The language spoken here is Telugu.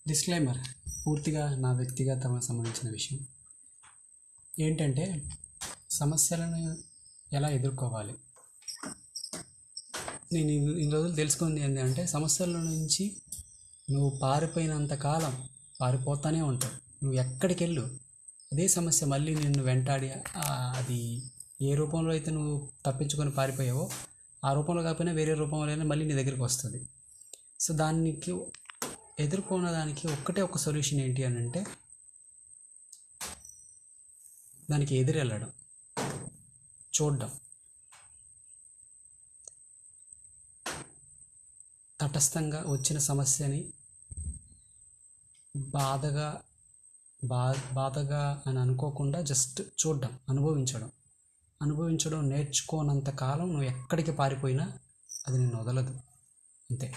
డిస్క్లైమర్ పూర్తిగా నా వ్యక్తిగతకు సంబంధించిన విషయం ఏంటంటే సమస్యలను ఎలా ఎదుర్కోవాలి. నేను ఇన్ని రోజులు తెలుసుకుంది ఏంటంటే సమస్యల నుంచి నువ్వు పారిపోయినంత కాలం పారిపోతానే ఉంటావు. నువ్వు ఎక్కడికి వెళ్ళు అదే సమస్య మళ్ళీ నిన్ను వెంటాడి అది ఏ రూపంలో అయితే నువ్వు తప్పించుకొని పారిపోయావో ఆ రూపంలో కాకపోయినా వేరే రూపంలో మళ్ళీ నీ దగ్గరికి వస్తుంది. సో దానికి ఎదుర్కొనడానికి ఒక్కటే ఒక సొల్యూషన్ ఏంటి అని అంటే దానికి ఎదురెళ్ళడం, చూడడం, తటస్థంగా వచ్చిన సమస్యని బాధగా అని అనుకోకుండా జస్ట్ చూడడం, అనుభవించడం నేర్చుకోనంత కాలం నువ్వు ఎక్కడికి పారిపోయినా అది నిన్ను వదలదు. అంతే.